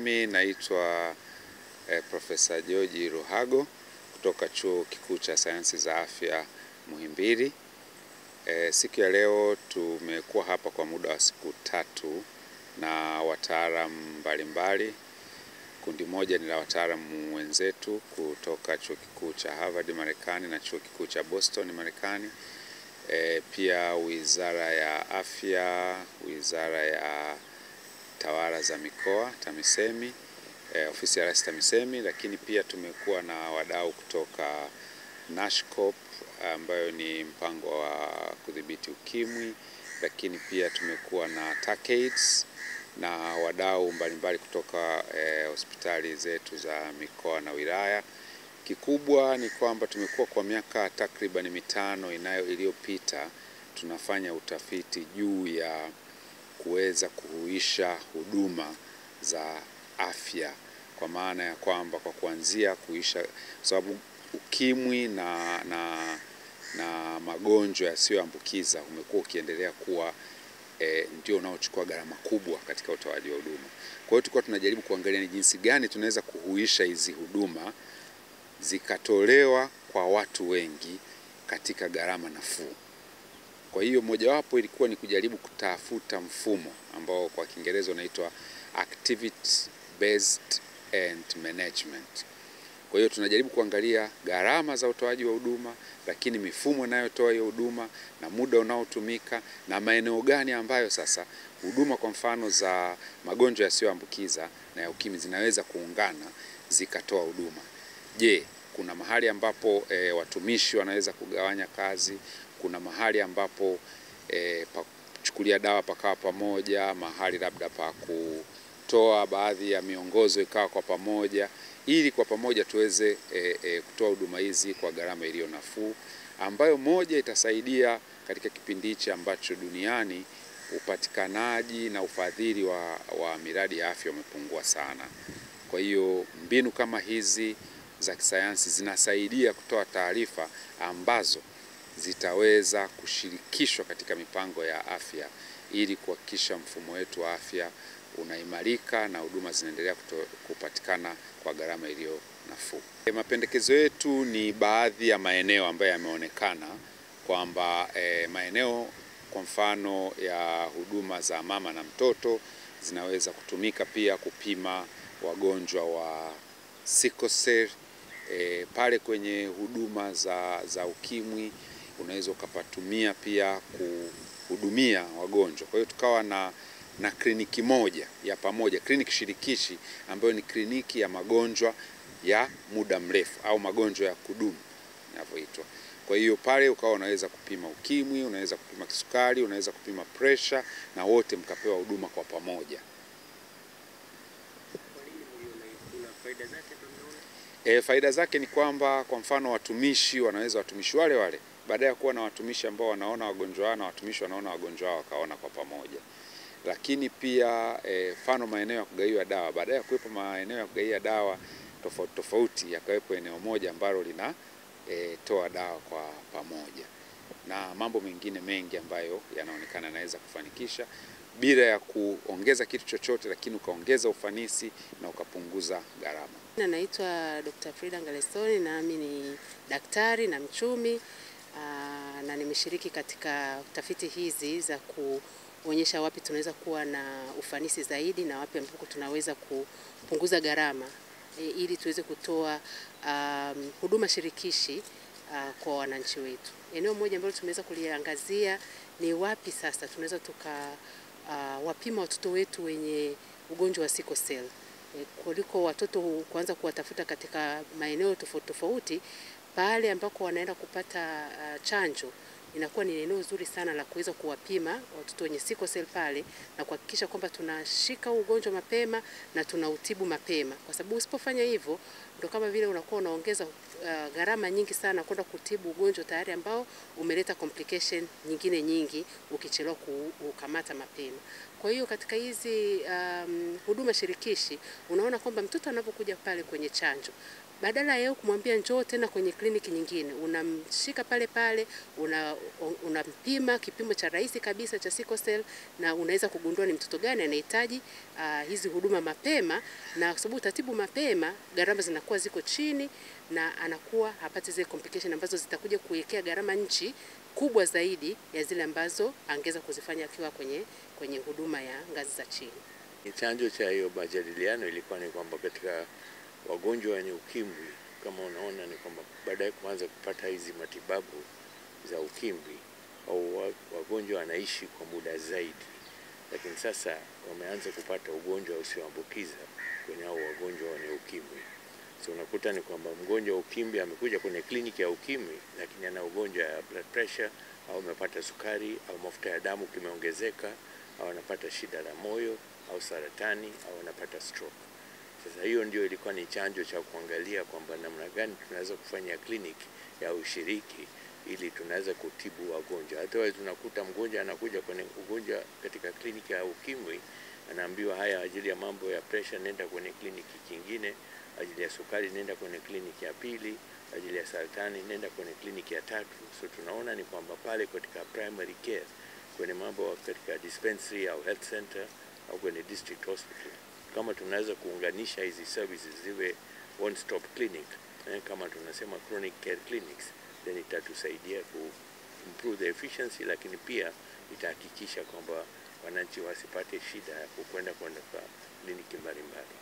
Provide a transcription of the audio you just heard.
Mimi naitwa Profesa George Ruhago kutoka Chuo Kikuu cha Sayansi za Afya Muhimbili. Siku ya leo tumekuwa hapa kwa muda wa siku 3 na wataalamu mbalimbali. Kundi moja ni la wataalamu wenzetu kutoka Chuo Kikuu cha Harvard Marekani na Chuo Kikuu cha Boston Marekani. Pia Wizara ya Afya, Wizara ya Tawala za Mikoa TAMISEMI, Ofisi ya Rais TAMISEMI, lakini pia tumekuwa na wadau kutoka NASHCOP ambayo ni mpango wa kudhibiti ukimwi, lakini pia tumekuwa na TACAIDS na wadau mbalimbali kutoka hospitali zetu za mikoa na wilaya. Kikubwa ni kwamba tumekuwa kwa miaka takriban 5 iliyopita tunafanya utafiti juu ya kuweza kuhuisha huduma za afya, kwa maana ya kwamba kwa kuanzia kuisha, sababu ukimwi na magonjwa yasiyoambukiza umekuwa ukiendelea kuwa ndio unaochukua gharama kubwa katika utoaji wa huduma. Kwa hiyo tulikuwa tunajaribu kuangalia ni jinsi gani tunaweza kuhuisha hizi huduma zikatolewa kwa watu wengi katika gharama nafuu. Kwa hiyo mojawapo ilikuwa ni kujaribu kutafuta mfumo ambao kwa Kiingereza unaitwa activity based and management. Kwa hiyo tunajaribu kuangalia gharama za utoaji wa huduma, lakini mifumo inayotoa hiyo huduma na muda unaotumika na maeneo gani ambayo sasa huduma kwa mfano za magonjwa yasiyoambukiza na ya ukimwi zinaweza kuungana zikatoa huduma. Je, kuna mahali ambapo watumishi wanaweza kugawanya kazi, kuna mahali ambapo kuchukulia dawa pakawa pamoja, mahali labda pa kutoa baadhi ya miongozo ikawa kwa pamoja, ili kwa pamoja tuweze kutoa huduma hizi kwa gharama iliyo nafuu, ambayo moja itasaidia katika kipindi hichi ambacho duniani upatikanaji na ufadhili wa miradi ya afya umepungua sana. Kwa hiyo mbinu kama hizi za kisayansi zinasaidia kutoa taarifa ambazo zitaweza kushirikishwa katika mipango ya afya ili kuhakikisha mfumo wetu wa afya unaimarika na huduma zinaendelea kupatikana kwa gharama iliyo nafuu. Mapendekezo yetu ni baadhi ya maeneo ambayo yameonekana kwamba maeneo kwa mfano ya huduma za mama na mtoto zinaweza kutumika pia kupima wagonjwa wa sickle cell. Pale kwenye huduma za ukimwi unaweza ukapatumia pia kuhudumia wagonjwa. Kwa hiyo tukawa na kliniki moja ya pamoja, kliniki shirikishi ambayo ni kliniki ya magonjwa ya muda mrefu au magonjwa ya kudumu yanavyoitwa. Kwa hiyo pale ukawa unaweza kupima ukimwi, unaweza kupima kisukari, unaweza kupima pressure na wote mkapewa huduma kwa pamoja. Faida zake ni kwamba kwa mfano watumishi wale wale baada ya kuwa na watumishi ambao wanaona wagonjwa wao na watumishi wanaona wagonjwa wao wakaona kwa pamoja. Lakini pia mfano maeneo ya kugawia dawa, baada ya kuwepo maeneo ya kugawia dawa tofauti yakawepo eneo moja ambalo lina toa dawa kwa pamoja, na mambo mengine mengi ambayo yanaonekana yanaweza kufanikisha bila ya kuongeza kitu chochote, lakini ukaongeza ufanisi na ukapunguza gharama. Naitwa Dr. Frida Ngalesoni na mimi ni daktari na mchumi na nimeshiriki katika tafiti hizi za kuonyesha wapi tunaweza kuwa na ufanisi zaidi na wapi ambapo tunaweza kupunguza gharama ili tuweze kutoa huduma shirikishi kwa wananchi wetu. Eneo moja ambalo tumeweza kuliangazia ni wapi sasa tunaweza wapima watoto wetu wenye ugonjwa wa sickle cell. Kuliko watoto kuanza kuwatafuta katika maeneo tofauti pale ambako wanaenda kupata chanjo, inakuwa ni eneo zuri sana la kuweza kuwapima watoto wenye sickle cell pale na kuhakikisha kwamba tunashika ugonjwa mapema na tunautibu mapema, kwa sababu usipofanya hivyo ndio kama vile unakuwa unaongeza gharama nyingi sana kwenda kutibu ugonjwa tayari ambao umeleta complication nyingine nyingi ukichelewa kukamata mapema. Kwa hiyo katika hizi huduma shirikishi unaona kwamba mtoto anapokuja pale kwenye chanjo badala ya kumwambia njoo tena kwenye kliniki nyingine, unamshika pale pale, unampima kipimo cha rahisi kabisa cha sickle cell, na unaweza kugundua ni mtoto gani anahitaji hizi huduma mapema, na kwa sababu utatibu mapema gharama zinakuwa ziko chini na anakuwa hapati zile complication ambazo zitakuja kuwekea gharama nchi kubwa zaidi ya zile ambazo angeza kuzifanya akiwa kwenye huduma ya ngazi za chini. Chanzo cha hiyo majadiliano ilikuwa ni kwamba katika wagonjwa wenye ukimwi, kama unaona, ni kwamba baada ya kuanza kupata hizi matibabu za ukimwi au wagonjwa wanaishi kwa muda zaidi, lakini sasa wameanza kupata ugonjwa usioambukiza kwenye hao wagonjwa wenye ukimwi. So unakuta ni kwamba mgonjwa wa ukimwi amekuja kwenye kliniki ya ukimwi, lakini ana ugonjwa ya blood pressure au amepata sukari au mafuta ya damu kimeongezeka au anapata shida la moyo au saratani au anapata stroke. Sasa hiyo ndio ilikuwa ni chanzo cha kuangalia kwamba namna gani tunaweza kufanya kliniki ya ushiriki ili tunaweza kutibu wagonjwa. Hata tunakuta mgonjwa anakuja kwenye ugonjwa katika kliniki ya ukimwi, anaambiwa haya, ajili ya mambo ya pressure nenda kwenye kliniki kingine, ajili ya sukari nenda kwenye kliniki ya pili, ajili ya saratani nenda kwenye kliniki ya tatu. So tunaona ni kwamba pale katika primary care, kwenye mambo katika dispensary au health center au kwenye district hospital, kama tunaweza kuunganisha hizi services ziwe one stop clinic, kama tunasema chronic care clinics, then itatusaidia ku improve the efficiency, lakini pia itahakikisha kwamba wananchi wasipate shida ya kwenda kwa kliniki mbalimbali.